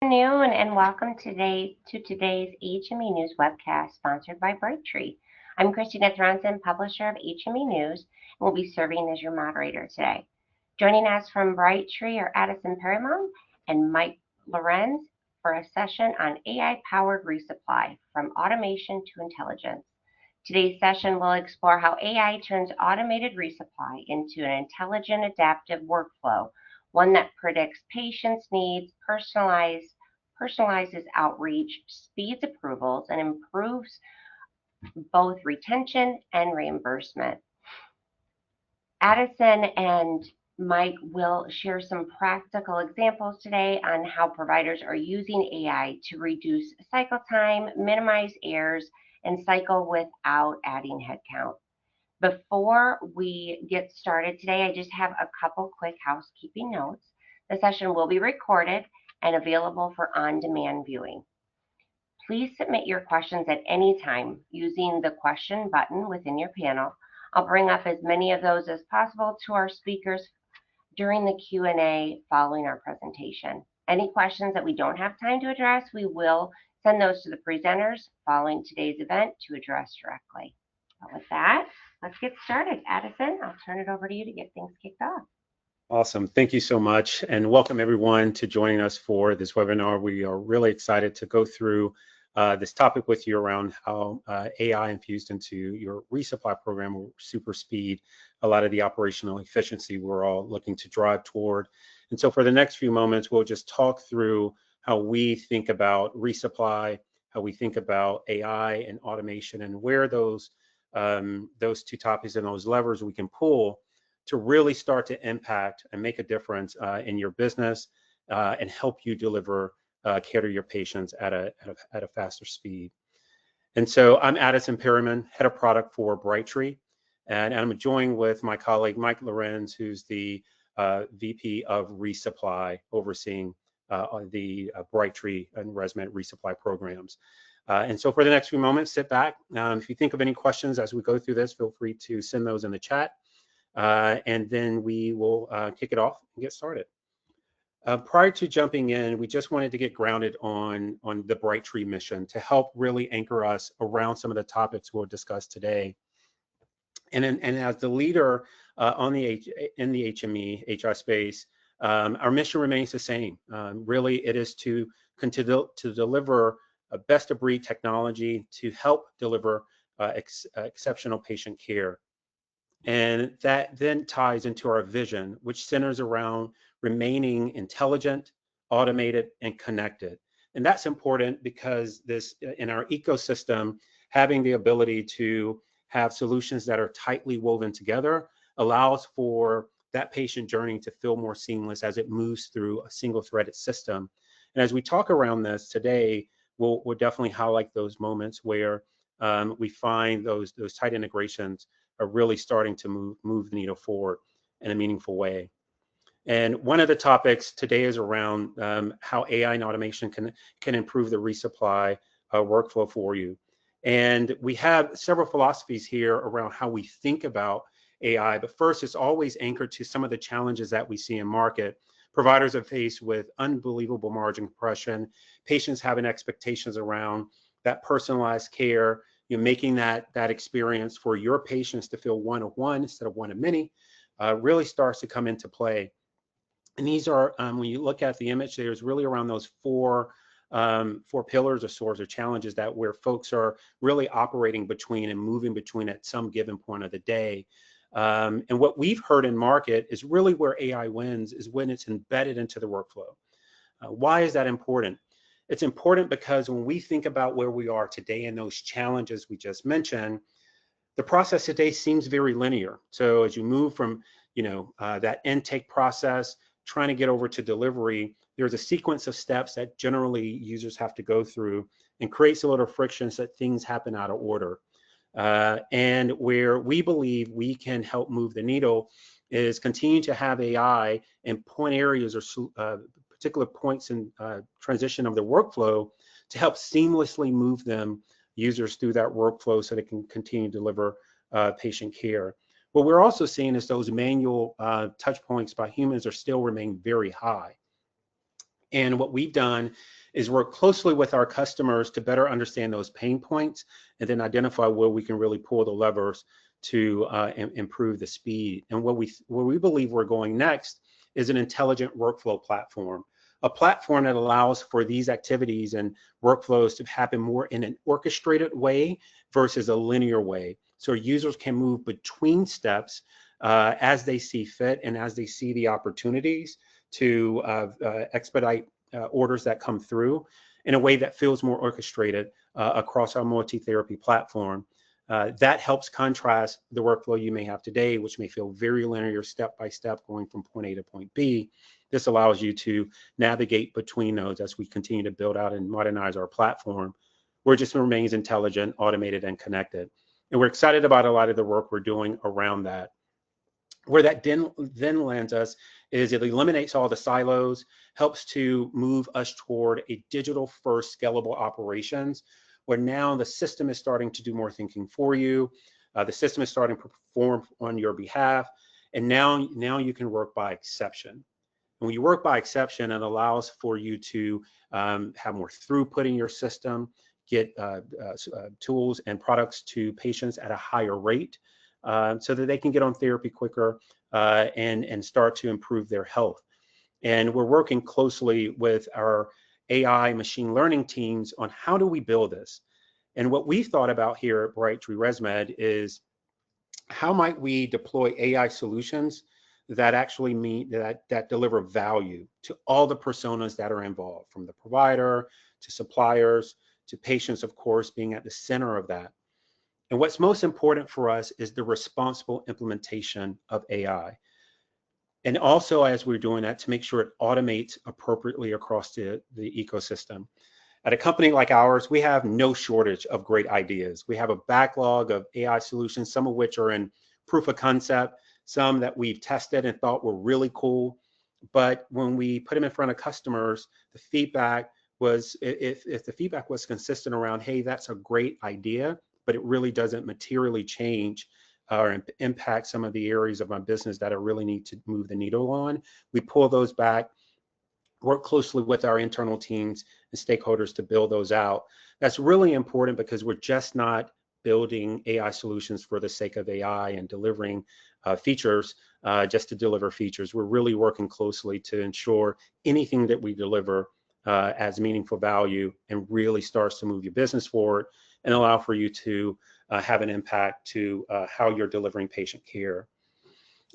Afternoon and welcome to today's HME News webcast sponsored by Brightree. I'm Christina Thronson, publisher of HME News, and will be serving as your moderator today. Joining us from Brightree are Addison Perrimon and Mike Lorenz for a session on AI-powered resupply from automation to intelligence. Today's session will explore how AI turns automated resupply into an intelligent, adaptive workflow, one that predicts patients' needs, personalizes outreach, speeds approvals, and improves both retention and reimbursement. Addison and Mike will share some practical examples today on how providers are using AI to reduce cycle time, minimize errors, and cycle without adding headcount. Before we get started today, I just have a couple quick housekeeping notes. The session will be recorded and available for on-demand viewing. Please submit your questions at any time using the question button within your panel. I'll bring up as many of those as possible to our speakers during the Q&A following our presentation. Any questions that we don't have time to address, we will send those to the presenters following today's event to address directly. But with that, let's get started. Addison, I'll turn it over to you to get things kicked off. Awesome. Thank you so much, and welcome everyone to joining us for this webinar. We are really excited to go through this topic with you around how AI infused into your resupply program will super speed a lot of the operational efficiency we're all looking to drive toward. And so for the next few moments, we'll just talk through how we think about resupply, how we think about AI and automation, and where those two topics and those levers we can pull to really start to impact and make a difference in your business and help you deliver care to your patients at a faster speed. And so I'm Addison Perrimon, head of product for Brightree, and I'm joined with my colleague Mike Lorenz, who's the VP of Resupply, overseeing the Brightree and ResMed resupply programs. And so for the next few moments, sit back. If you think of any questions as we go through this, feel free to send those in the chat, and then we will kick it off and get started. Prior to jumping in, we just wanted to get grounded on the Brightree mission to help really anchor us around some of the topics we'll discuss today. And as the leader in the HME HR space, our mission remains the same. Really, it is to continue to deliver a best-of-breed technology to help deliver exceptional patient care. And that then ties into our vision, which centers around remaining intelligent, automated, and connected. And that's important because this, in our ecosystem, having the ability to have solutions that are tightly woven together allows for that patient journey to feel more seamless as it moves through a single threaded system. And as we talk around this today, we'll definitely highlight those moments where we find those tight integrations are really starting to move the needle forward in a meaningful way. And one of the topics today is around how AI and automation can improve the resupply workflow for you. And we have several philosophies here around how we think about AI, but first, it's always anchored to some of the challenges that we see in market. Providers are faced with unbelievable margin compression, patients having expectations around that personalized care, making that experience for your patients to feel one of one instead of one of many, really starts to come into play. And these are, when you look at the image, there's really around those four pillars or swords or challenges that where folks are really operating between and moving between at some given point of the day. And what we've heard in market is really where AI wins is when it's embedded into the workflow. Why is that important? It's important because when we think about where we are today and those challenges we just mentioned, the process today seems very linear. So as you move from, that intake process, trying to get over to delivery, there's a sequence of steps that generally users have to go through and creates a little friction so that things happen out of order. And where we believe we can help move the needle is continue to have AI in point areas or particular points in transition of the workflow to help seamlessly move them users through that workflow so they can continue to deliver patient care. What we're also seeing is those manual touch points by humans are still remain very high. And what we've done is work closely with our customers to better understand those pain points and then identify where we can really pull the levers to improve the speed. And where we believe we're going next is an intelligent workflow platform, a platform that allows for these activities and workflows to happen more in an orchestrated way versus a linear way. So users can move between steps as they see fit and as they see the opportunities to expedite orders that come through in a way that feels more orchestrated across our multi-therapy platform. That helps contrast the workflow you may have today, which may feel very linear, step by step, going from point A to point B. This allows you to navigate between those as we continue to build out and modernize our platform, where it just remains intelligent, automated, and connected. And we're excited about a lot of the work we're doing around that. Where that then lands us is it eliminates all the silos, helps to move us toward a digital first scalable operations, where now the system is starting to do more thinking for you. The system is starting to perform on your behalf. And now you can work by exception. And when you work by exception, it allows for you to have more throughput in your system, get tools and products to patients at a higher rate, so that they can get on therapy quicker and start to improve their health. And we're working closely with our AI machine learning teams on how do we build this. And what we've thought about here at Brightree ResMed is how might we deploy AI solutions that actually mean that deliver value to all the personas that are involved, from the provider to suppliers to patients, of course, being at the center of that. And what's most important for us is the responsible implementation of AI. And also, as we're doing that, to make sure it automates appropriately across the ecosystem. At a company like ours, we have no shortage of great ideas. We have a backlog of AI solutions, some of which are in proof of concept, some that we've tested and thought were really cool. But when we put them in front of customers, the feedback was, if the feedback was consistent around, hey, that's a great idea, but it really doesn't materially change or impact some of the areas of my business that I really need to move the needle on, we pull those back, work closely with our internal teams and stakeholders to build those out. That's really important because we're just not building AI solutions for the sake of AI and delivering features just to deliver features. We're really working closely to ensure anything that we deliver as meaningful value and really starts to move your business forward and allow for you to have an impact to how you're delivering patient care.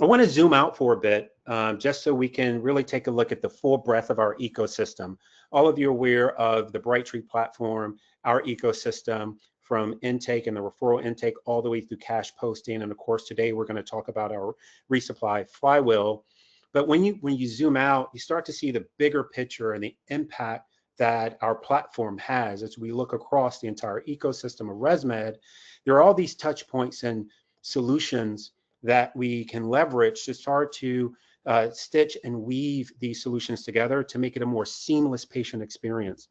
I want to zoom out for a bit just so we can really take a look at the full breadth of our ecosystem. All of you are aware of the Brightree platform, our ecosystem, from intake and the referral intake all the way through cash posting. And of course, today we're going to talk about our resupply flywheel. But when you zoom out, you start to see the bigger picture and the impact that our platform has as we look across the entire ecosystem of ResMed. There are all these touch points and solutions that we can leverage to start to stitch and weave these solutions together to make it a more seamless patient experience.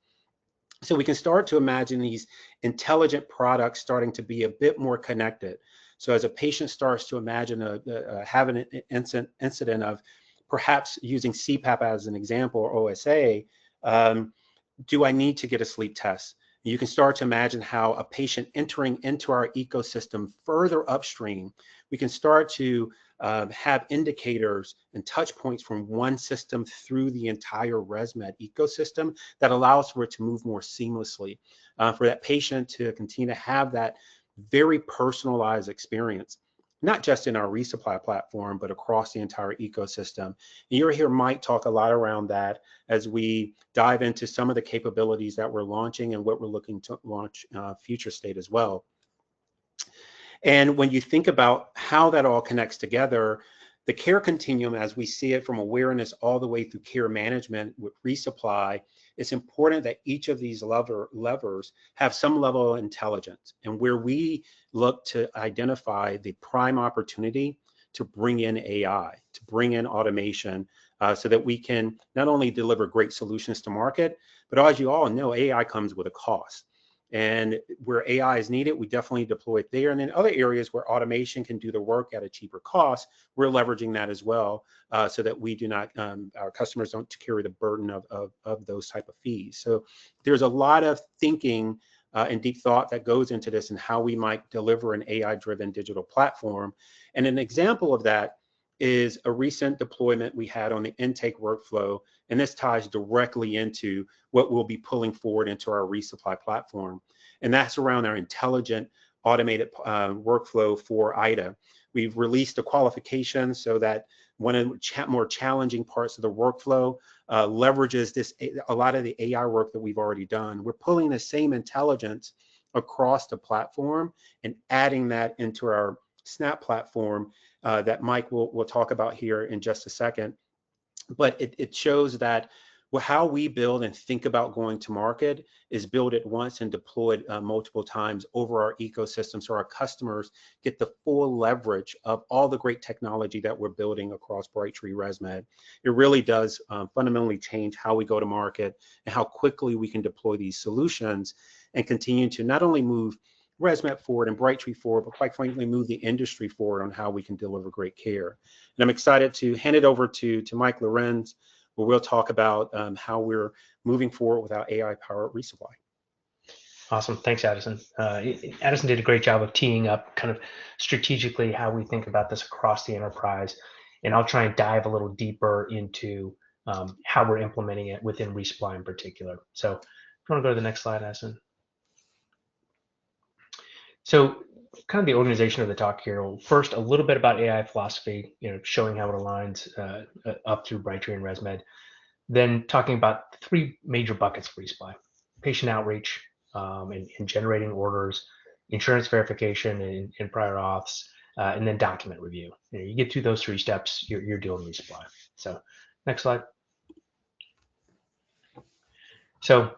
So we can start to imagine these intelligent products starting to be a bit more connected. So as a patient starts to imagine having an incident of perhaps using CPAP as an example, or OSA, do I need to get a sleep test? You can start to imagine how a patient entering into our ecosystem further upstream, we can start to have indicators and touch points from one system through the entire ResMed ecosystem that allows for it to move more seamlessly, for that patient to continue to have that very personalized experience, not just in our resupply platform, but across the entire ecosystem. And you'll hear Mike talk a lot around that as we dive into some of the capabilities that we're launching and what we're looking to launch future state as well. And when you think about how that all connects together, the care continuum, as we see it from awareness all the way through care management with resupply, it's important that each of these levers have some level of intelligence, and where we look to identify the prime opportunity to bring in AI, to bring in automation, so that we can not only deliver great solutions to market, but as you all know, AI comes with a cost. And where AI is needed, we definitely deploy it there. And then other areas where automation can do the work at a cheaper cost, we're leveraging that as well, so that we do not, our customers don't carry the burden of those type of fees. So there's a lot of thinking and deep thought that goes into this and how we might deliver an AI-driven digital platform. And an example of that is a recent deployment we had on the intake workflow, and this ties directly into what we'll be pulling forward into our resupply platform. And that's around our intelligent automated workflow for IDA. We've released a qualification so that one of the more challenging parts of the workflow leverages a lot of the AI work that we've already done. We're pulling the same intelligence across the platform and adding that into our Snap platform that Mike will talk about here in just a second. But it shows that how we build and think about going to market is build it once and deploy it multiple times over our ecosystem, so our customers get the full leverage of all the great technology that we're building across Brightree ResMed. It really does fundamentally change how we go to market and how quickly we can deploy these solutions and continue to not only move ResMed forward and Brightree forward, but quite frankly, move the industry forward on how we can deliver great care. And I'm excited to hand it over to Mike Lorenz, where we'll talk about how we're moving forward with our AI-powered resupply. Awesome. Thanks, Addison. Addison did a great job of teeing up kind of strategically how we think about this across the enterprise. And I'll try and dive a little deeper into how we're implementing it within resupply in particular. So if you want to go to the next slide, Addison. So kind of the organization of the talk here. Well, first, a little bit about AI philosophy, showing how it aligns up through Brightree and ResMed. Then talking about 3 major buckets for resupply: patient outreach and generating orders, insurance verification and prior auths, and then document review. You get through those 3 steps, you're doing resupply. So next slide. So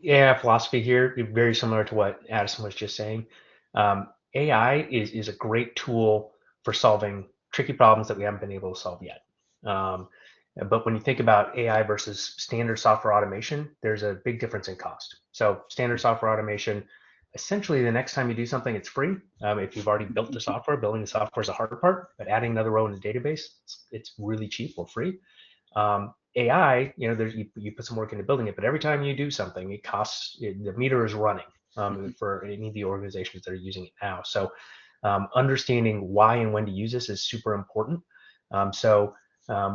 AI philosophy here, very similar to what Addison was just saying. AI is a great tool for solving tricky problems that we haven't been able to solve yet. But when you think about AI versus standard software automation, there's a big difference in cost. So standard software automation, essentially the next time you do something, it's free. If you've already built the software, building the software is the hard part, but adding another row in the database, it's really cheap or free. AI, you put some work into building it, but every time you do something, it costs, the meter is running. For any of the organizations that are using it now. So understanding why and when to use this is super important.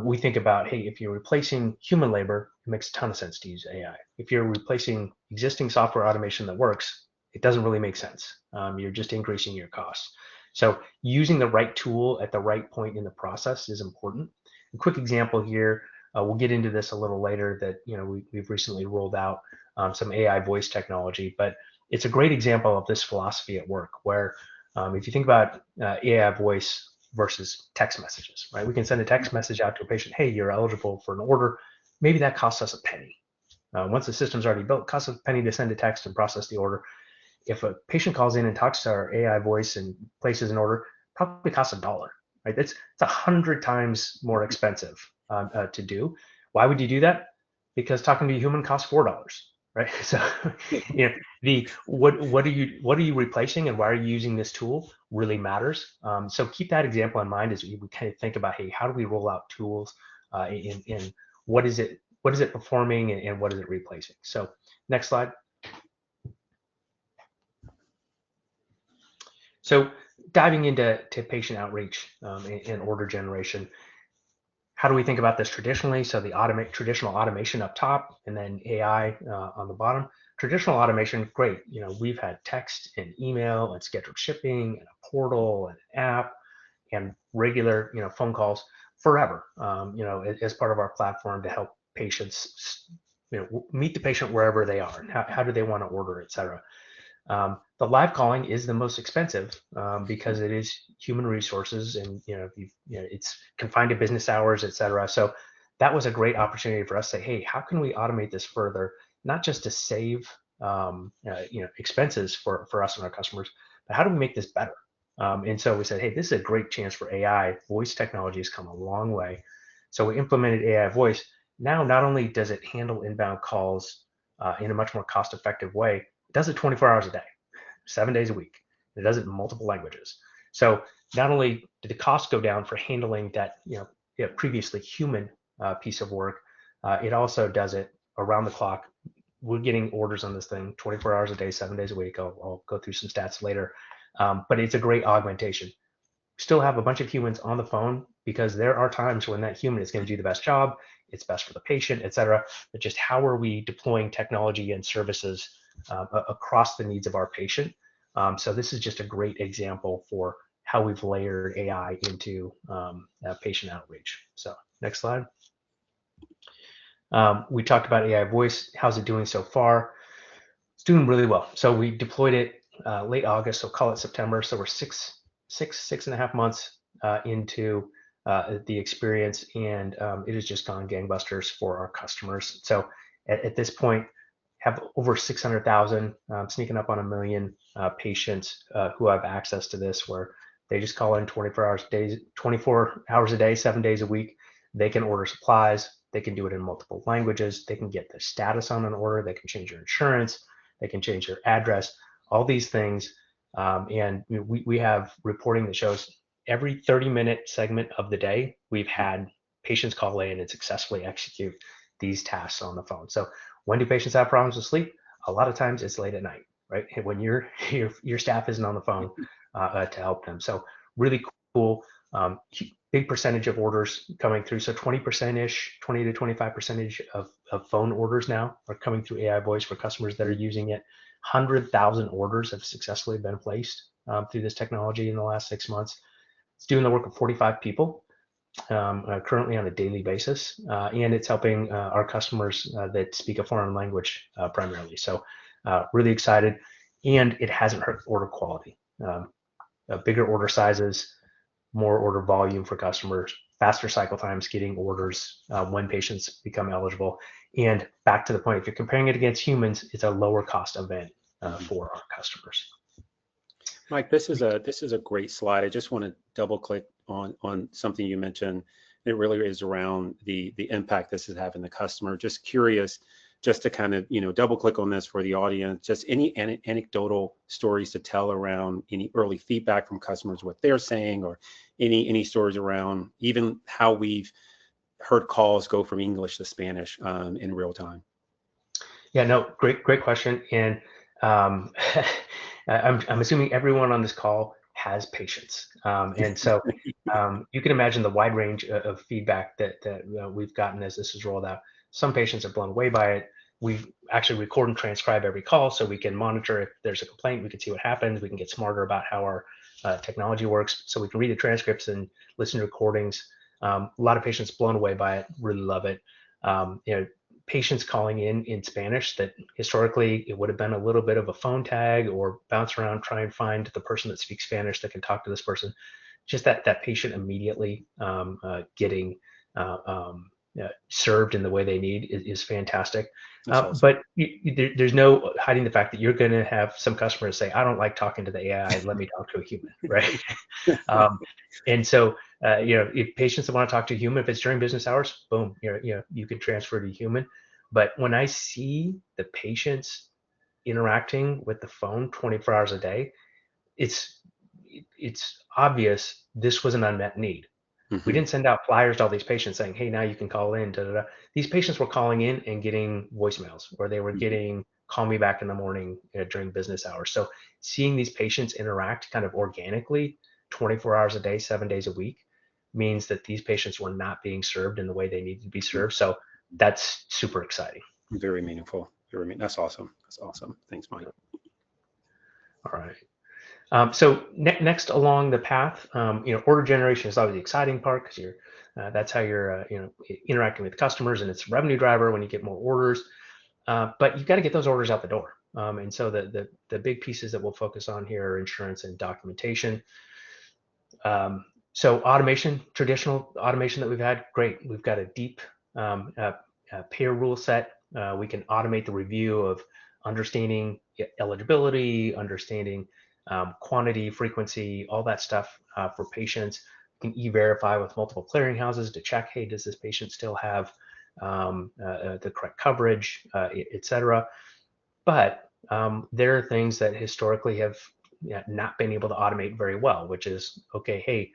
We think about, hey, if you're replacing human labor, it makes a ton of sense to use AI. If you're replacing existing software automation that works, it doesn't really make sense. You're just increasing your costs. So using the right tool at the right point in the process is important. A quick example here, we'll get into this a little later, that we've recently rolled out some AI voice technology, but it's a great example of this philosophy at work, where if you think about AI voice versus text messages, right? We can send a text message out to a patient, hey, you're eligible for an order. Maybe that costs us a penny. Once the system's already built, it costs a penny to send a text and process the order. If a patient calls in and talks to our AI voice and places an order, probably costs $1, right? It's 100 times more expensive to do. Why would you do that? Because talking to a human costs $4. Right. So, what are you replacing and why are you using this tool really matters. So keep that example in mind as we kind of think about, hey, how do we roll out tools in what is it performing and what is it replacing? So next slide. So diving into patient outreach and order generation. How do we think about this traditionally? So the traditional automation up top and then AI on the bottom. Traditional automation, great. We've had text and email and scheduled shipping and a portal and an app and regular, phone calls forever, as part of our platform to help patients, meet the patient wherever they are and how do they want to order, et cetera. The live calling is the most expensive because it is human resources and it's confined to business hours, et cetera. So that was a great opportunity for us to say, hey, how can we automate this further, not just to save expenses for us and our customers, but how do we make this better? And so we said, hey, this is a great chance for AI. Voice technology has come a long way. So we implemented AI voice. Now, not only does it handle inbound calls in a much more cost-effective way, it does it 24 hours a day, 7 days a week. It does it in multiple languages. So not only did the cost go down for handling that previously human piece of work, it also does it around the clock. We're getting orders on this thing 24 hours a day, 7 days a week. I'll go through some stats later, but it's a great augmentation. Still have a bunch of humans on the phone because there are times when that human is going to do the best job. It's best for the patient, et cetera. But just how are we deploying technology and services across the needs of our patient? So this is just a great example for how we've layered AI into patient outreach. So next slide. We talked about AI voice. How's it doing so far? It's doing really well. So we deployed it late August, so call it September. So we're six and a half months into the experience, and it has just gone gangbusters for our customers. So at this point, have over 600,000, sneaking up on 1 million patients who have access to this, where they just call in 24 hours a day, 7 days a week. They can order supplies. They can do it in multiple languages. They can get the status on an order. They can change your insurance. They can change your address. All these things. And we have reporting that shows every 30-minute segment of the day, we've had patients call in and successfully execute these tasks on the phone. So when do patients have problems with sleep? A lot of times it's late at night, right? When your staff isn't on the phone to help them. So really cool. Big percentage of orders coming through. So 20%-ish, 20 to 25% of phone orders now are coming through AI voice for customers that are using it. 100,000 orders have successfully been placed through this technology in the last 6 months. It's doing the work of 45 people currently on a daily basis, and it's helping our customers that speak a foreign language primarily. So really excited, and it hasn't hurt order quality. Bigger order sizes, more order volume for customers, faster cycle times getting orders when patients become eligible. And back to the point, if you're comparing it against humans, it's a lower cost event for our customers. Mike, this is a great slide. I just want to double click on something you mentioned. It really is around the impact this is having the customer. Just curious, just to kind of double click on this for the audience. Just any anecdotal stories to tell around any early feedback from customers, what they're saying, or any stories around even how we've heard calls go from English to Spanish in real time. Yeah, no, great question. And I'm assuming everyone on this call has patience. And so you can imagine the wide range of feedback that we've gotten as this is rolled out. Some patients are blown away by it. We actually record and transcribe every call so we can monitor if there's a complaint, we can see what happens, we can get smarter about how our technology works. So we can read the transcripts and listen to recordings. A lot of patients blown away by it, really love it. Patients calling in Spanish that historically it would have been a little bit of a phone tag or bounce around, try and find the person that speaks Spanish that can talk to this person. Just that patient immediately getting served in the way they need is fantastic. Awesome. But there's no hiding the fact that you're going to have some customers say, I don't like talking to the AI, let me talk to a human, right? And so, if patients that want to talk to a human, if it's during business hours, boom, you can transfer to human. But when I see the patients interacting with the phone 24 hours a day, it's obvious this was an unmet need. Mm-hmm. We didn't send out flyers to all these patients saying, hey, now you can call in. These patients were calling in and getting voicemails, or they were getting call me back in the morning during business hours. So seeing these patients interact kind of organically 24 hours a day, 7 days a week means that these patients were not being served in the way they needed to be served. So that's super exciting. Very meaningful. That's awesome. That's awesome. Thanks, Mike. All right. So next along the path, order generation is always the exciting part because that's how you're interacting with customers, and it's a revenue driver when you get more orders. But you've got to get those orders out the door. And so the big pieces that we'll focus on here are insurance and documentation. So automation, traditional automation that we've had, great. We've got a deep payer rule set. We can automate the review of understanding eligibility, understanding quantity, frequency, all that stuff for patients. You can e-verify with multiple clearinghouses to check, hey, does this patient still have the correct coverage, et cetera. But there are things that historically have not been able to automate very well, which is, okay, hey,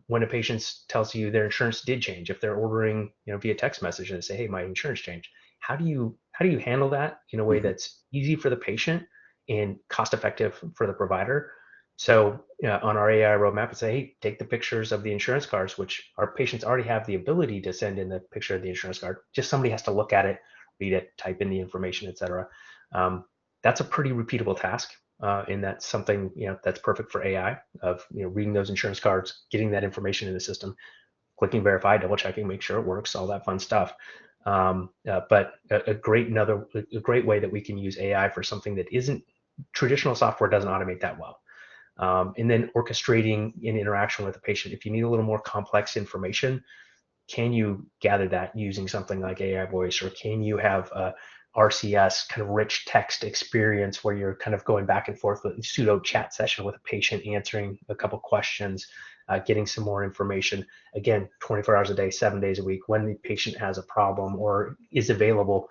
when a patient tells you their insurance did change, if they're ordering, via text message and they say, hey, my insurance changed, how do you handle that in a way Mhm. that's easy for the patient and cost effective for the provider? So on our AI roadmap, it's say, hey, take the pictures of the insurance cards, which our patients already have the ability to send in the picture of the insurance card. Just somebody has to look at it, read it, type in the information, etc. Um, that's a pretty repeatable task, and that's something that's perfect for AI of reading those insurance cards, getting that information in the system, clicking verify, double checking, make sure it works, all that fun stuff. But a great way that we can use AI for something that isn't traditional software doesn't automate that well. And then orchestrating an interaction with the patient. If you need a little more complex information, can you gather that using something like AI voice, or can you have a RCS kind of rich text experience where you're kind of going back and forth with a pseudo chat session with a patient, answering a couple questions, getting some more information, again, 24 hours a day, 7 days a week, when the patient has a problem or is available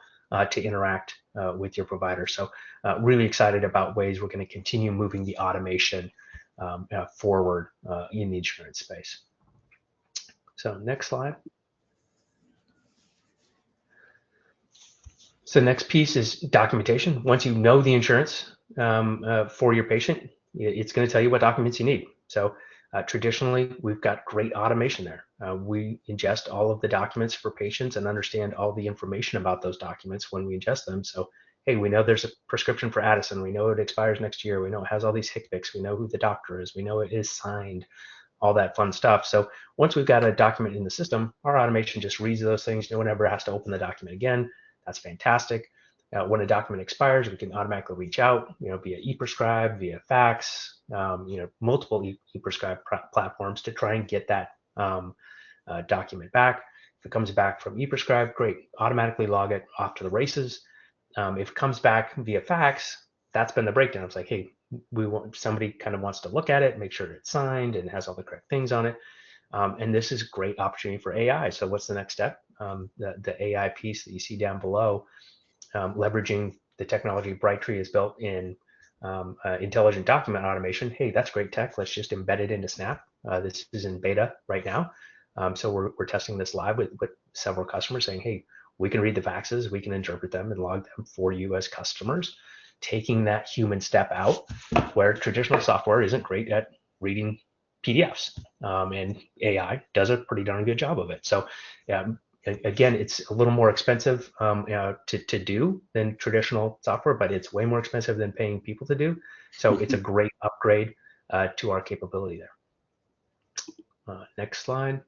to interact with your provider. So really excited about ways we're going to continue moving the automation forward in the insurance space. So next slide. So the next piece is documentation. Once you know the insurance for your patient, it's going to tell you what documents you need. So traditionally, we've got great automation there. We ingest all of the documents for patients and understand all the information about those documents when we ingest them. So, hey, we know there's a prescription for Addison. We know it expires next year. We know it has all these HCPCS. We know who the doctor is. We know it is signed, all that fun stuff. So once we've got a document in the system, our automation just reads those things. No one ever has to open the document again. That's fantastic. When a document expires, we can automatically reach out, via ePrescribe, via fax, multiple ePrescribe platforms to try and get that document back. If it comes back from ePrescribe, great, automatically log it off to the races. If it comes back via fax, that's been the breakdown. It's like, hey, somebody kind of wants to look at it, make sure it's signed and has all the correct things on it. And this is a great opportunity for AI. So what's the next step? The AI piece that you see down below, leveraging the technology Brightree has built in intelligent document automation. Hey, that's great tech. Let's just embed it into Snap. This is in beta right now. So we're testing this live with several customers saying, hey, we can read the faxes, we can interpret them and log them for you as customers, taking that human step out where traditional software isn't great at reading PDFs, and AI does a pretty darn good job of it. So again, it's a little more expensive to do than traditional software, but it's way more expensive than paying people to do. So it's a great upgrade to our capability there. Next slide.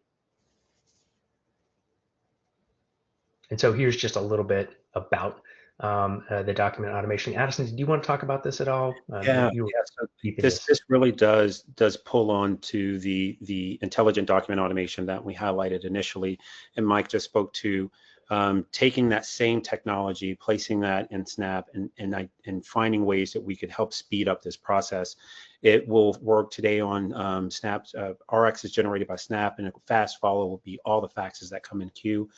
And so here's just a little bit about the document automation. Addison, do you want to talk about this at all? Yeah, so this really does pull on to the intelligent document automation that we highlighted initially, and Mike just spoke to, taking that same technology, placing that in Snap, and finding ways that we could help speed up this process. It will work today on Snap's RX is generated by Snap, and a fast follow will be all the faxes that come in queue.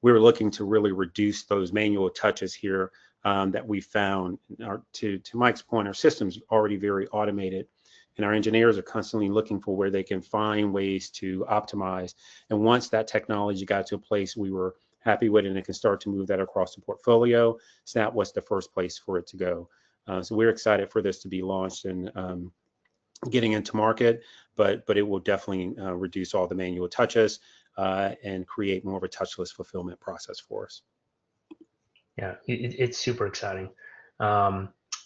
We were looking to really reduce those manual touches here that we found. To Mike's point, our system's already very automated, and our engineers are constantly looking for where they can find ways to optimize. And once that technology got to a place we were happy with and it can start to move that across the portfolio, Snap was the first place for it to go. So we're excited for this to be launched and getting into market, but it will definitely reduce all the manual touches and create more of a touchless fulfillment process for us. Yeah, it's super exciting.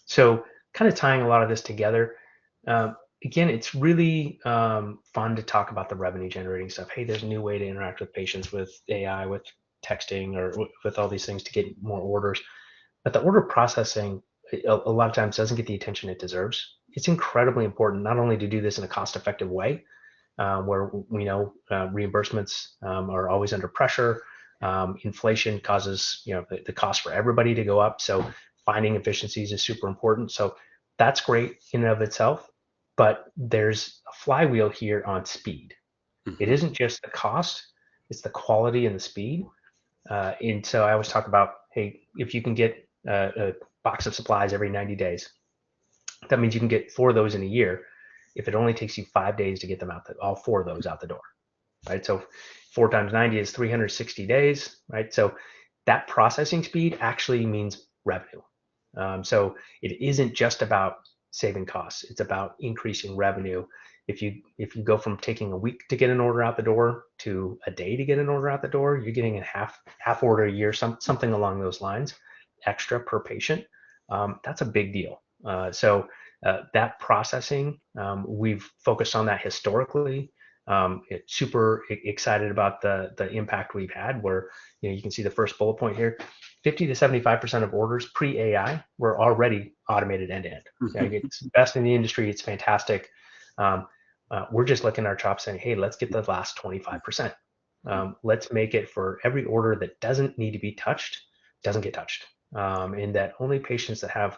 So kind of tying a lot of this together, again, it's really fun to talk about the revenue generating stuff. Hey, there's a new way to interact with patients with AI, with texting, or with all these things to get more orders. But the order processing a lot of times doesn't get the attention it deserves. It's incredibly important not only to do this in a cost-effective way, where we know reimbursements are always under pressure. Inflation causes the cost for everybody to go up. So finding efficiencies is super important. So that's great in and of itself. But there's a flywheel here on speed. Mm-hmm. It isn't just the cost, it's the quality and the speed. And so I always talk about, hey, if you can get box of supplies every 90 days. That means you can get 4 of those in a year if it only takes you 5 days to get them out, all 4 of those out the door, right? So 4 times 90 is 360 days, right? So that processing speed actually means revenue. So it isn't just about saving costs; it's about increasing revenue. If you go from taking a week to get an order out the door to a day to get an order out the door, you're getting a half order a year, something along those lines, extra per patient. That's a big deal. So that processing, we've focused on that historically. It's super excited about the impact we've had. Where you can see the first bullet point here: 50 to 75% of orders pre-AI were already automated end to end. It's best in the industry. It's fantastic. We're just licking our chops saying, hey, let's get the last 25%. Let's make it for every order that doesn't need to be touched, doesn't get touched. And that only patients that have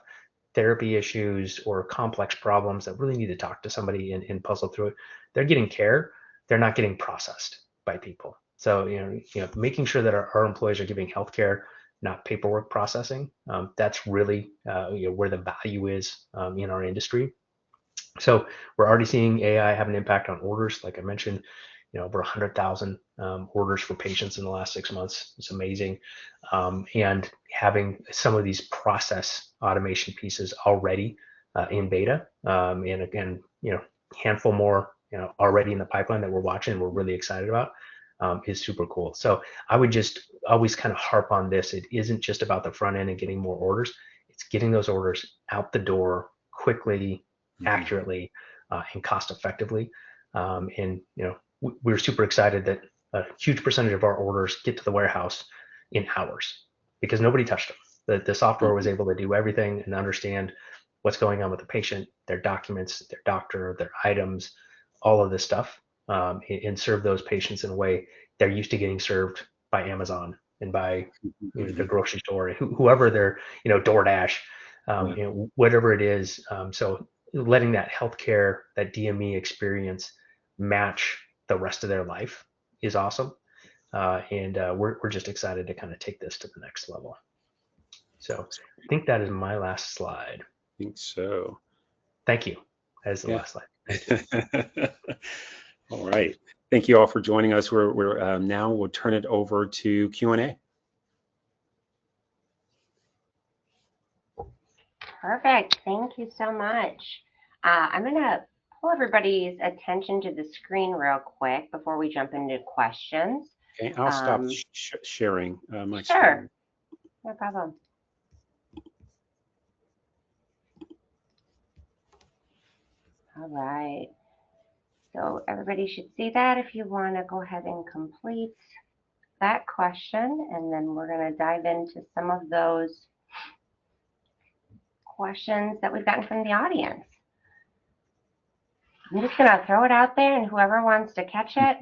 therapy issues or complex problems that really need to talk to somebody and puzzle through it, they're getting care. They're not getting processed by people. So, making sure that our employees are giving healthcare, not paperwork processing. That's really where the value is in our industry. So we're already seeing AI have an impact on orders. Like I mentioned, over 100,000 orders for patients in the last 6 months. It's amazing. And having some of these process automation pieces already in beta, and again, handful more, already in the pipeline that we're watching and we're really excited about, is super cool. So I would just always kind of harp on this. It isn't just about the front end and getting more orders. It's getting those orders out the door quickly, accurately, and cost effectively. And we're super excited that a huge percentage of our orders get to the warehouse in hours because nobody touched them. The software was able to do everything and understand what's going on with the patient, their documents, their doctor, their items, all of this stuff, and serve those patients in a way they're used to getting served by Amazon and by the grocery store, whoever they're, DoorDash, whatever it is. So letting that healthcare, that DME experience match the rest of their life is awesome. And we're just excited to kind of take this to the next level. So I think that is my last slide. I think so. Thank you. That is the last slide. All right. Thank you all for joining us. We're now we'll turn it over to Q&A. Perfect. Thank you so much. I'm going to pull everybody's attention to the screen real quick before we jump into questions. Okay, I'll stop sharing my screen. Sure. No problem. All right. So everybody should see that if you want to go ahead and complete that question, and then we're going to dive into some of those questions that we've gotten from the audience. I'm just going to throw it out there, and whoever wants to catch it,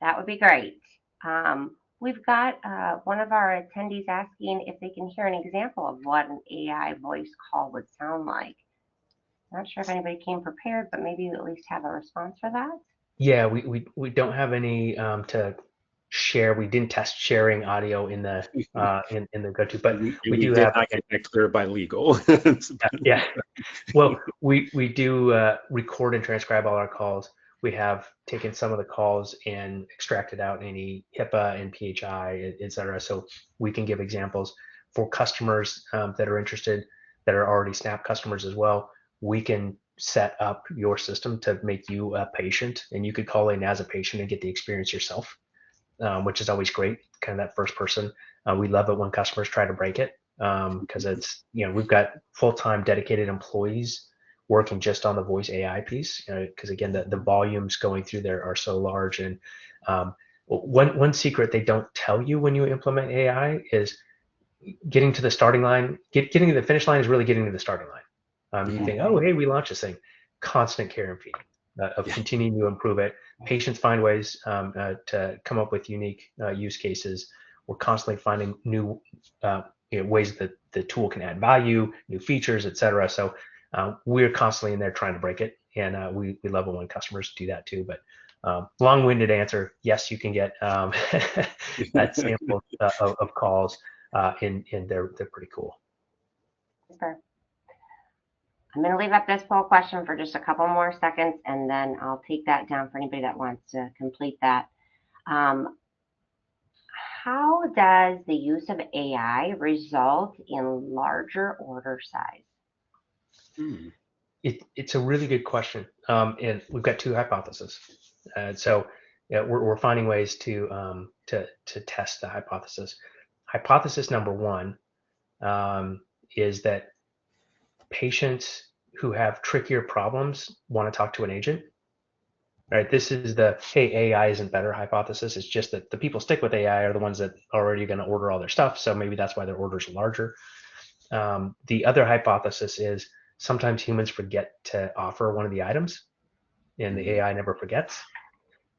that would be great. We've got one of our attendees asking if they can hear an example of what an AI voice call would sound like. Not sure if anybody came prepared, but maybe you at least have a response for that. Yeah, we don't have any to share. We didn't test sharing audio in the in the go-to, but we do did have. not get that cleared by legal. Yeah. Well, we do record and transcribe all our calls. We have taken some of the calls and extracted out any HIPAA and PHI, et cetera, so we can give examples for customers that are interested, that are already Snap customers as well. We can set up your system to make you a patient, and you could call in as a patient and get the experience yourself, which is always great, kind of that first person. We love it when customers try to break it, because it's, we've got full-time dedicated employees working just on the voice AI piece, because again, the volumes going through there are so large. And one secret they don't tell you when you implement AI is getting to the starting line. Getting to the finish line is really getting to the starting line. You think, oh, hey, we launched this thing. Constant care and feeding of continuing to improve it. Patients find ways to come up with unique use cases. We're constantly finding new ways that the tool can add value, new features, et cetera. So we're constantly in there trying to break it, and we love it when customers do that too. But long-winded answer: yes, you can get that sample of calls, and they're pretty cool. Super. I'm going to leave up this poll question for just a couple more seconds, and then I'll take that down for anybody that wants to complete that. How does the use of AI result in larger order size? It's a really good question, and we've got two hypotheses. So yeah, we're finding ways to test the hypothesis. Hypothesis number one is that patients who have trickier problems want to talk to an agent. Right? This is the hey, AI isn't better hypothesis. It's just that the people stick with AI are the ones that are already going to order all their stuff. So maybe that's why their orders are larger. The other hypothesis is sometimes humans forget to offer one of the items, and the AI never forgets.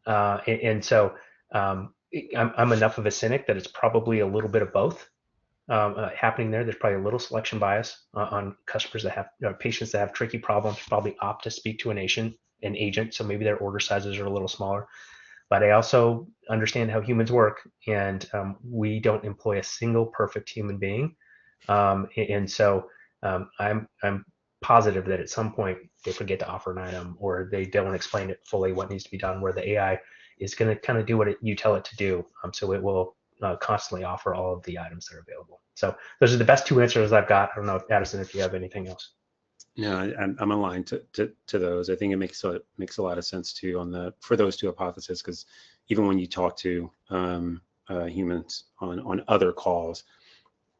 And so I'm enough of a cynic that it's probably a little bit of both happening there. There's probably a little selection bias on customers that have patients that have tricky problems, probably opt to speak to an agent. So maybe their order sizes are a little smaller. But I also understand how humans work, and we don't employ a single perfect human being. And so I'm positive that at some point they forget to offer an item, or they don't explain it fully what needs to be done, where the AI is going to kind of do what you tell it to do. So it will constantly offer all of the items that are available. So those are the best two answers I've got. I don't know, Addison, if you have anything else. No, I'm aligned to those. I think it makes a lot of sense too for those two hypotheses, because even when you talk to humans on other calls,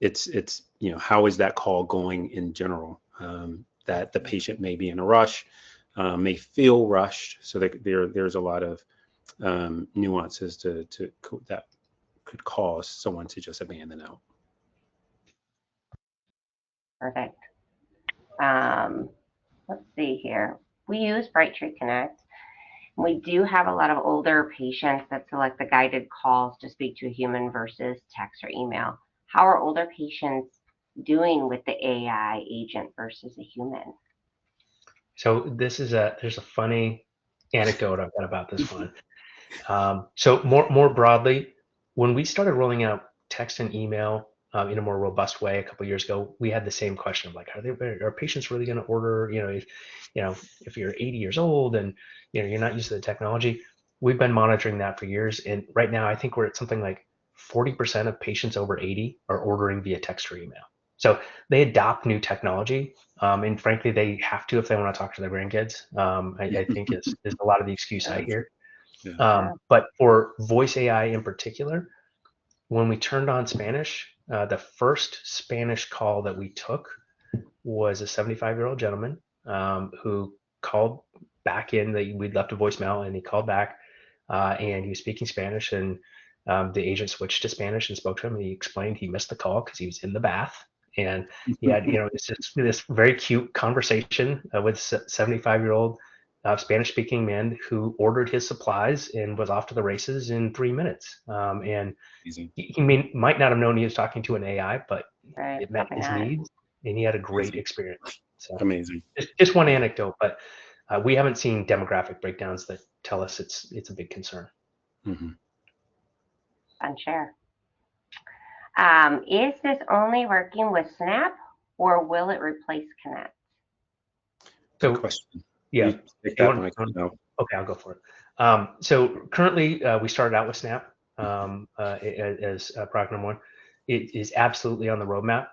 it's how is that call going in general? That the patient may be in a rush, may feel rushed, so that there's a lot of nuances to that could cause someone to just abandon out. Perfect. Let's see here. We use Brightree Connect. We do have a lot of older patients that select the guided calls to speak to a human versus text or email. How are older patients doing with the AI agent versus a human? So there's a funny anecdote I've got about this one. So more broadly, when we started rolling out text and email in a more robust way a couple of years ago, we had the same question of like, are patients really going to order? If you're 80 years old and you're not used to the technology. We've been monitoring that for years, and right now I think we're at something like 40% of patients over 80 are ordering via text or email. So they adopt new technology, and frankly, they have to if they want to talk to their grandkids. I think is a lot of the excuse I hear. Yeah. But for voice AI in particular, when we turned on Spanish, the first Spanish call that we took was a 75-year-old gentleman who called back in. We'd left a voicemail, and he called back, and he was speaking Spanish, and the agent switched to Spanish and spoke to him, and he explained he missed the call because he was in the bath. And he had, this very cute conversation with a 75-year-old Spanish-speaking man who ordered his supplies and was off to the races in 3 minutes. And he might not have known he was talking to an AI, but it met his needs, and he had a great experience. So amazing. Just one anecdote, but we haven't seen demographic breakdowns that tell us it's a big concern. Mm-hmm. Fun share. Is this only working with Snap, or will it replace Connect? Good question. Yeah. Okay, I'll go for it. So currently, we started out with Snap as product number one. It is absolutely on the roadmap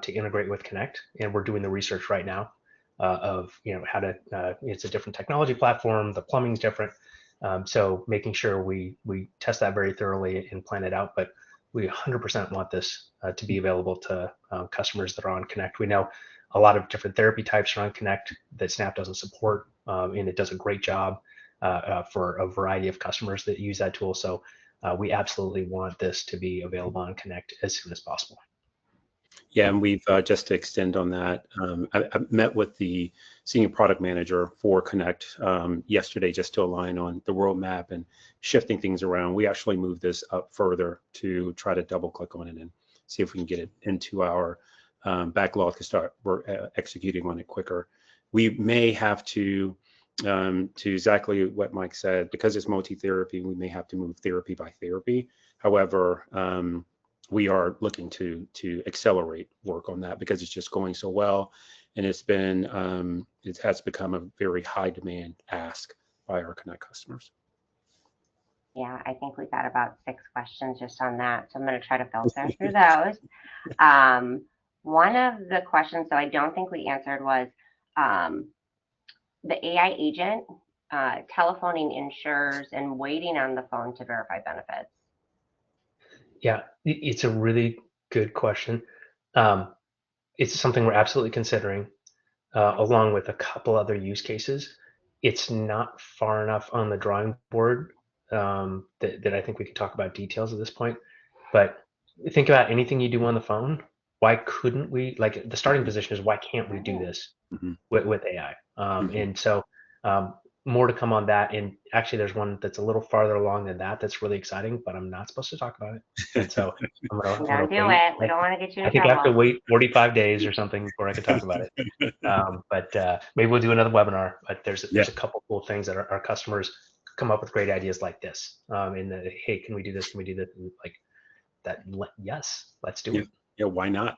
to integrate with Connect, and we're doing the research right now of how to. It's a different technology platform. The plumbing's different, so making sure we test that very thoroughly and plan it out. But we 100% want this to be available to customers that are on Connect. We know a lot of different therapy types are on Connect that Snap doesn't support, and it does a great job for a variety of customers that use that tool. So we absolutely want this to be available on Connect as soon as possible. Yeah, and we've just to extend on that, I met with the senior product manager for Connect yesterday just to align on the roadmap and shifting things around. We actually moved this up further to try to double click on it and see if we can get it into our backlog to start executing on it quicker. We may have to exactly what Mike said, because it's multi-therapy, we may have to move therapy by therapy. However, we are looking to accelerate work on that because it's just going so well, and it has become a very high demand ask by our Connect customers. Yeah, I think we got about 6 questions just on that, so I'm going to try to filter through those. One of the questions, so I don't think we answered, was the AI agent telephoning insurers and waiting on the phone to verify benefits. Yeah, it's a really good question. It's something we're absolutely considering, along with a couple other use cases. It's not far enough on the drawing board that I think we could talk about details at this point. But think about anything you do on the phone. Why couldn't we, like the starting position is why can't we do this with AI? And so more to come on that. And actually, there's one that's a little farther along than that that's really exciting, but I'm not supposed to talk about it. And so I'm gonna do wait. it. We don't want to get you in I think I have to trouble. wait 45 days or something before I can talk about it. But maybe we'll do another webinar. But there's a couple cool things that our customers come up with great ideas like this. Hey, can we do this? Can we do this? And like that? Yes, let's do it. Yeah, why not?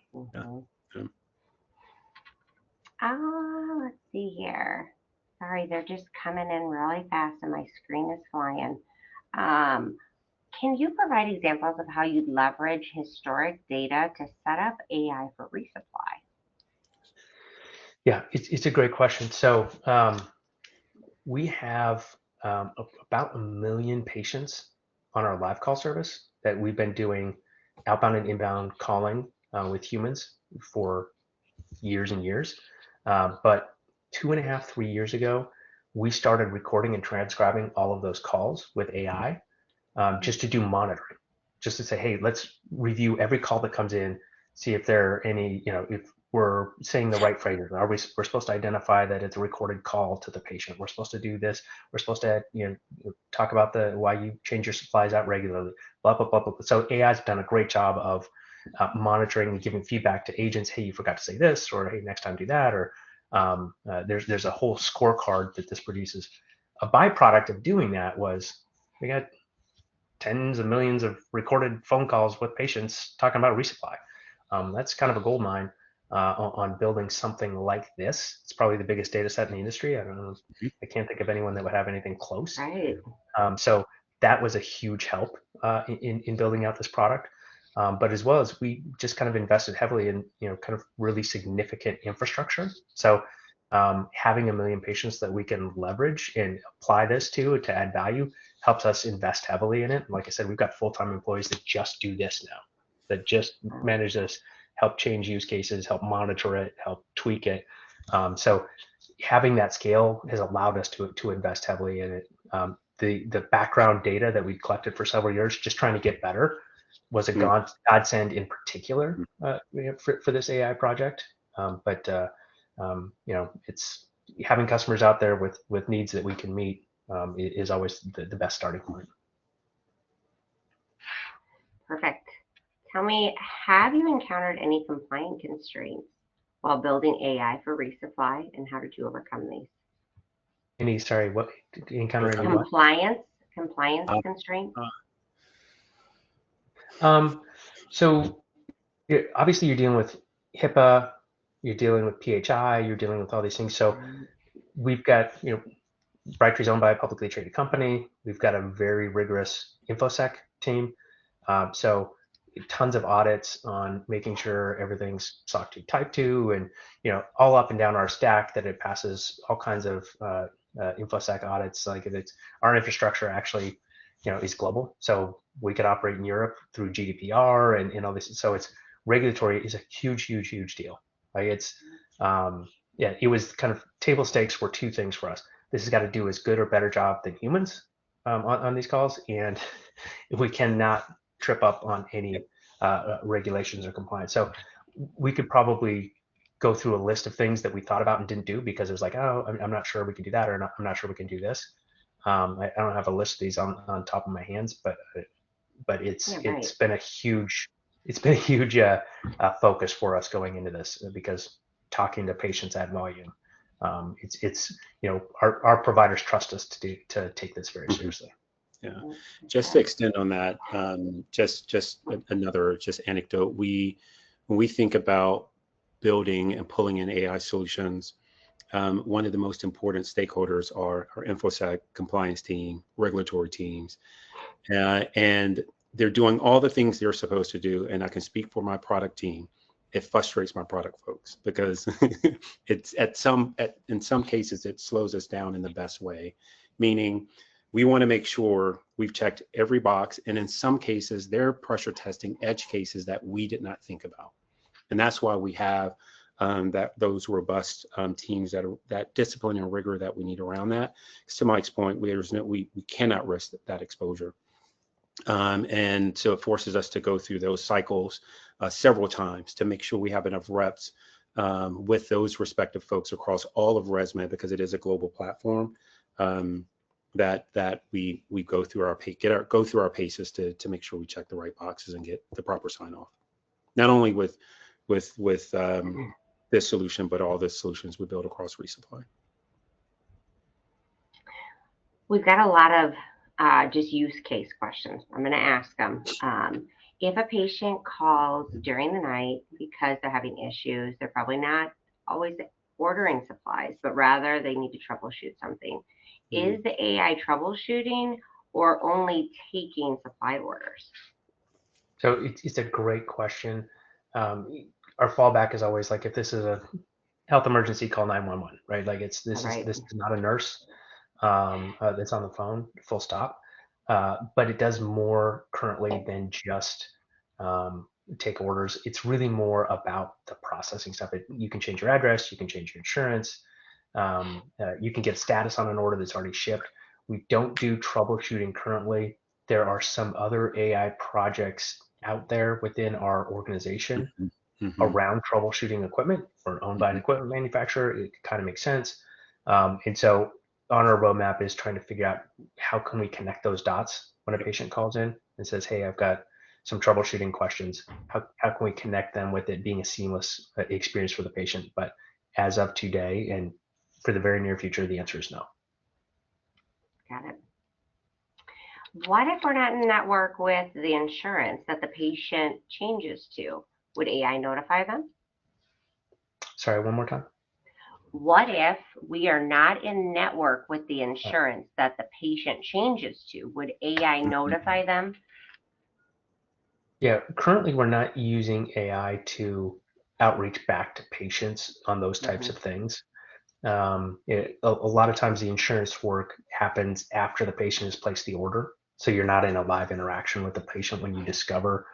Let's see here. Sorry, they're just coming in really fast and my screen is flying. Can you provide examples of how you'd leverage historic data to set up AI for resupply? Yeah, it's a great question. So we have about 1 million patients on our live call service that we've been doing outbound and inbound calling with humans for years and years. But 2.5, 3 years ago, we started recording and transcribing all of those calls with AI just to do monitoring, just to say, hey, let's review every call that comes in, see if there are any, if we're saying the right phrases. We're supposed to identify that it's a recorded call to the patient. We're supposed to do this. We're supposed to, talk about why you change your supplies out regularly, blah, blah, blah, blah. So AI's done a great job of monitoring and giving feedback to agents. Hey, you forgot to say this, or hey, next time do that. Or there's a whole scorecard that this produces. A byproduct of doing that was we got tens of millions of recorded phone calls with patients talking about resupply. That's kind of a gold mine on building something like this. It's probably the biggest data set in the industry. I don't know. I can't think of anyone that would have anything close. Right. So that was a huge help in building out this product. But as well as we just kind of invested heavily in, kind of really significant infrastructure. So having 1 million patients that we can leverage and apply this to add value helps us invest heavily in it. Like I said, we've got full-time employees that just do this now, that just manage this, help change use cases, help monitor it, help tweak it. So having that scale has allowed us to invest heavily in it. The background data that we collected for several years, just trying to get better, was a godsend in particular for this AI project. But it's having customers out there with needs that we can meet is always the best starting point. Perfect. Tell me, have you encountered any compliance constraints while building AI for resupply, and how did you overcome these? What did you encounter? Any compliance constraints? So obviously you're dealing with HIPAA, you're dealing with PHI, you're dealing with all these things. So we've got, Brightree's owned by a publicly traded company. We've got a very rigorous InfoSec team. So tons of audits on making sure everything's SOC 2 Type 2 and, all up and down our stack that it passes all kinds of InfoSec audits. Like if it's our infrastructure actually, is global. So we could operate in Europe through GDPR and all this. So it's regulatory is a huge, huge, huge deal. Like it's, it was kind of table stakes were 2 things for us. This has got to do as good or better job than humans on these calls. And if we cannot trip up on any regulations or compliance. So we could probably go through a list of things that we thought about and didn't do because it was like, oh, I'm not sure we can do that, or I'm not sure we can do this. I don't have a list of these on top of my hands, but it's been a huge focus for us going into this because talking to patients at volume, it's our providers trust us to take this very seriously. Yeah. Just to Okay. extend on that, another anecdote. When we think about building and pulling in AI solutions, one of the most important stakeholders are our InfoSec compliance team, regulatory teams, and they're doing all the things they're supposed to do. And I can speak for my product team. It frustrates my product folks because it's in some cases it slows us down in the best way, meaning we want to make sure we've checked every box, and in some cases they're pressure testing edge cases that we did not think about, and that's why we have those robust teams that discipline and rigor that we need around that. To Mike's point, we cannot risk that exposure. And so it forces us to go through those cycles several times to make sure we have enough reps with those respective folks across all of ResMed, because it is a global platform, that we go through our paces to make sure we check the right boxes and get the proper sign off. Not only with this solution, but all the solutions we build across RESUPPLY. We've got a lot of just use case questions. I'm going to ask them. If a patient calls during the night because they're having issues, they're probably not always ordering supplies, but rather they need to troubleshoot something. Is the AI troubleshooting or only taking supply orders? So it's a great question. Our fallback is always like, if this is a health emergency, call 911, right? Like this is not a nurse that's on the phone, full stop. But it does more currently than just take orders. It's really more about the processing stuff. You can change your address, you can change your insurance, you can get status on an order that's already shipped. We don't do troubleshooting currently. There are some other AI projects out there within our organization around troubleshooting equipment. We're owned by an equipment manufacturer. It kind of makes sense. And so on our roadmap is trying to figure out how can we connect those dots when a patient calls in and says, hey, I've got some troubleshooting questions. How can we connect them with it being a seamless experience for the patient? But as of today and for the very near future, the answer is no. Got it. What if we're not in network with the insurance that the patient changes to? Would AI notify them? Sorry, one more time. What if we are not in network with the insurance that the patient changes to? Would AI notify them? Yeah, currently we're not using AI to outreach back to patients on those types of things. A lot of times the insurance work happens after the patient has placed the order. So you're not in a live interaction with the patient when you discover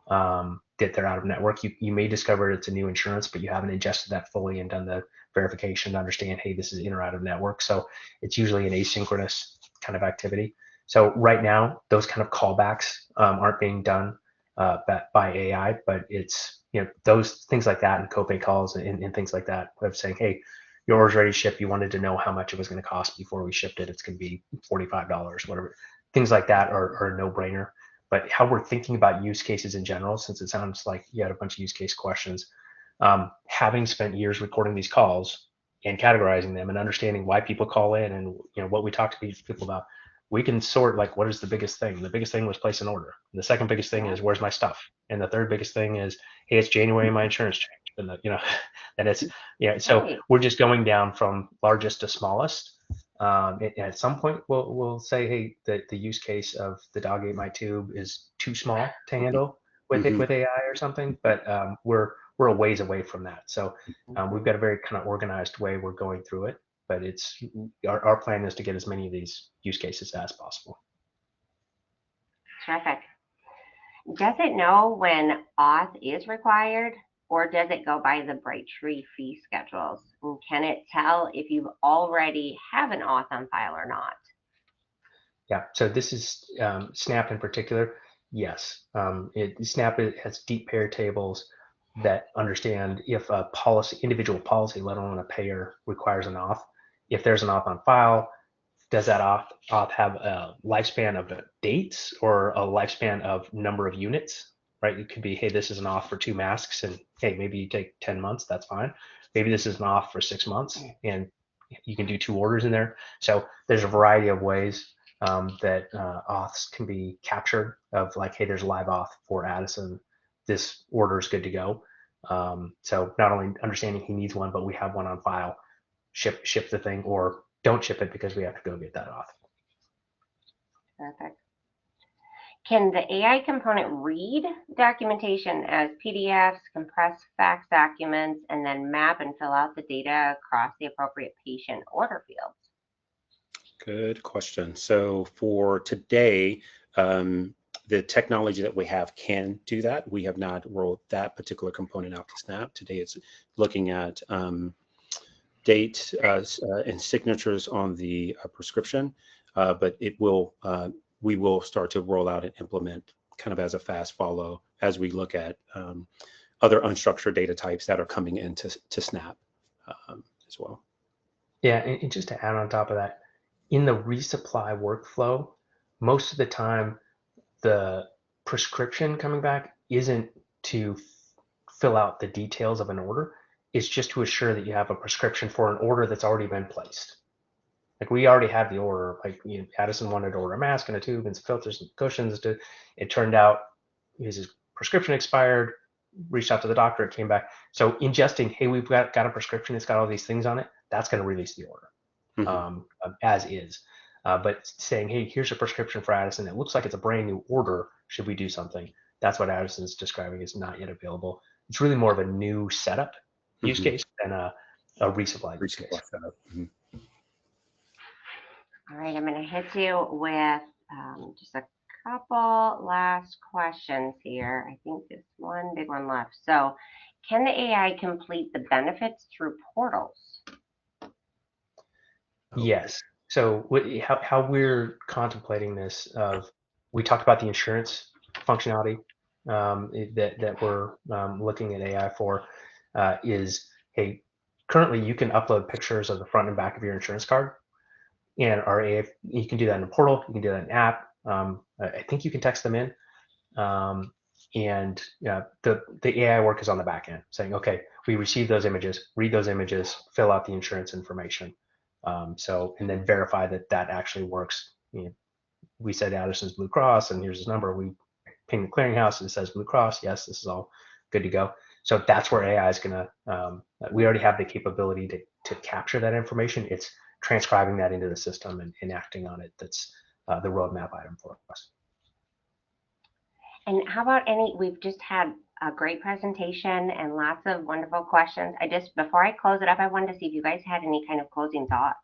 that they're out of network. You may discover it's a new insurance, but you haven't ingested that fully and done the verification to understand, hey, this is in or out of network. So it's usually an asynchronous kind of activity. So right now, those kind of callbacks aren't being done by AI, but it's, those things like that and copay calls and things like that of saying, hey, your order's ready to ship. You wanted to know how much it was going to cost before we shipped it. It's going to be $45, whatever. Things like that are a no-brainer. But how we're thinking about use cases in general, since it sounds like you had a bunch of use case questions, having spent years recording these calls and categorizing them and understanding why people call in and what we talk to these people about, we can sort like what is the biggest thing. The biggest thing was place an order. And the second biggest thing is where's my stuff. And the third biggest thing is, hey, it's January and my insurance changed. And and it's so we're just going down from largest to smallest. At some point, we'll say, hey, the use case of the dog ate my tube is too small to handle with AI or something. But we're a ways away from that. So we've got a very kind of organized way we're going through it. But it's our plan is to get as many of these use cases as possible. Terrific. Does it know when auth is required, or does it go by the Brightree fee schedules? And can it tell if you already have an auth on file or not? Yeah, so this is Snap in particular. Yes, Snap has deep payer tables that understand if a individual policy, let alone a payer, requires an auth. If there's an auth on file, does that auth have a lifespan of dates or a lifespan of number of units, right? It could be, hey, this is an auth for 2 masks, and hey, maybe you take 10 months, that's fine. Maybe this is an auth for 6 months, and you can do 2 orders in there. So there's a variety of ways. that auths can be captured of like, hey, there's a live auth for Addison. This order is good to go. So not only understanding he needs one, but we have one on file. Ship the thing, or don't ship it because we have to go get that auth. Perfect. Can the AI component read documentation as PDFs, compress fax documents, and then map and fill out the data across the appropriate patient order fields? Good question. So for today, the technology that we have can do that. We have not rolled that particular component out to Snap. Today it's looking at date and signatures on the prescription, but it will we will start to roll out and implement kind of as a fast follow as we look at other unstructured data types that are coming into Snap as well. Yeah, and just to add on top of that, in the resupply workflow, most of the time, the prescription coming back isn't to fill out the details of an order. It's just to assure that you have a prescription for an order that's already been placed. Like we already had the order, like Addison wanted to order a mask and a tube and some filters and cushions. It turned out his prescription expired, reached out to the doctor, it came back. So ingesting, hey, we've got a prescription, it's got all these things on it, that's going to release the order as is. But saying, hey, here's a prescription for Addison, it looks like it's a brand new order, should we do something? That's what Addison's describing is not yet available. It's really more of a new setup use case than a resupply use case. Setup. All right, I'm going to hit you with just a couple last questions here. I think there's one big one left. So, can the AI complete the benefits through portals? Yes. So how we're contemplating this, we talked about the insurance functionality that we're looking at AI for is, hey, currently you can upload pictures of the front and back of your insurance card. And our AI, you can do that in a portal, you can do that in an app. I think you can text them in. And the AI work is on the back end saying, okay, we receive those images, read those images, fill out the insurance information. And then verify that that actually works. We said Addison's Blue Cross, and here's his number. We ping the clearinghouse, and it says Blue Cross. Yes, this is all good to go. So that's where AI is going to. We already have the capability to capture that information. It's transcribing that into the system and acting on it. That's the roadmap item for us. And how about we've just had a great presentation and lots of wonderful questions. Before I close it up, I wanted to see if you guys had any kind of closing thoughts.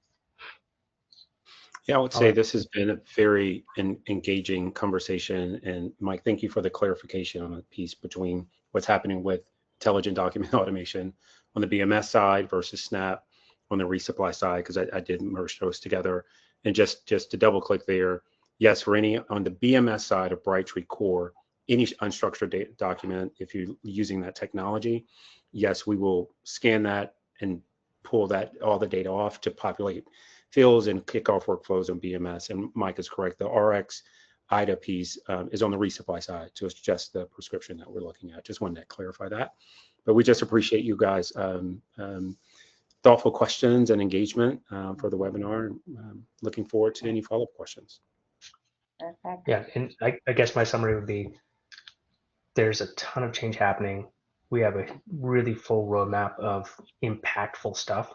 Yeah, I would say this has been a very engaging conversation. And Mike, thank you for the clarification on the piece between what's happening with intelligent document automation on the BMS side versus Snap on the resupply side, because I did merge those together. And just to double click there, yes, for on the BMS side of Brightree Core, any unstructured document, if you're using that technology, yes, we will scan that and pull all the data off to populate fields and kick off workflows on BMS. And Mike is correct. The RX IDA piece is on the resupply side. So it's just the prescription that we're looking at. Just wanted to clarify that. But we just appreciate you guys' thoughtful questions and engagement for the webinar. Looking forward to any follow-up questions. Perfect. Yeah, and I guess my summary would be, there's a ton of change happening. We have a really full roadmap of impactful stuff.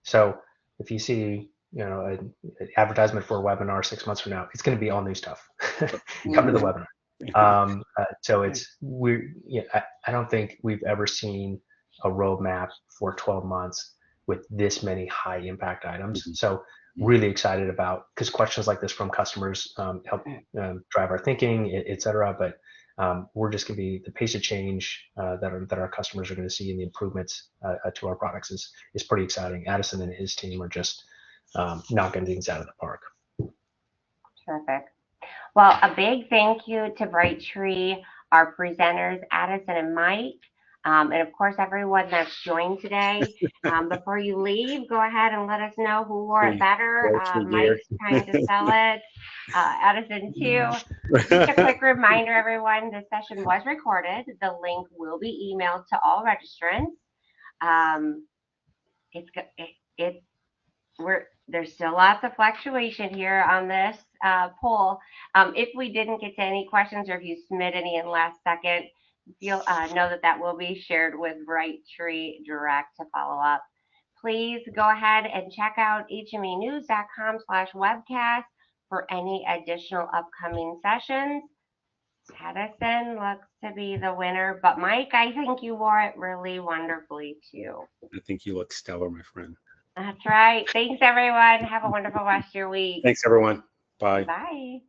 So if you see, an advertisement for a webinar 6 months from now, it's going to be all new stuff. Come to the webinar. So I don't think we've ever seen a roadmap for 12 months with this many high impact items. So really excited about, because questions like this from customers help drive our thinking, et cetera. But we're just going to be the pace of change that our customers are going to see, and the improvements to our products is pretty exciting. Addison and his team are just knocking things out of the park. Terrific. Well, a big thank you to Brightree, our presenters, Addison and Mike, and of course everyone that's joined today. Before you leave, go ahead and let us know who wore it better. Mike's trying to sell it. Addison too. Just a quick reminder, everyone, this session was recorded. The link will be emailed to all registrants. It's There's still lots of fluctuation here on this poll. If we didn't get to any questions, or if you submit any in the last second, you'll know that will be shared with Brighttree Direct to follow up. Please go ahead and check out hmenews.com/webcast for any additional upcoming sessions. Edison looks to be the winner, but Mike, I think you wore it really wonderfully too. I think you look stellar, my friend. That's right. Thanks, everyone. Have a wonderful rest of your week. Thanks, everyone. Bye. Bye.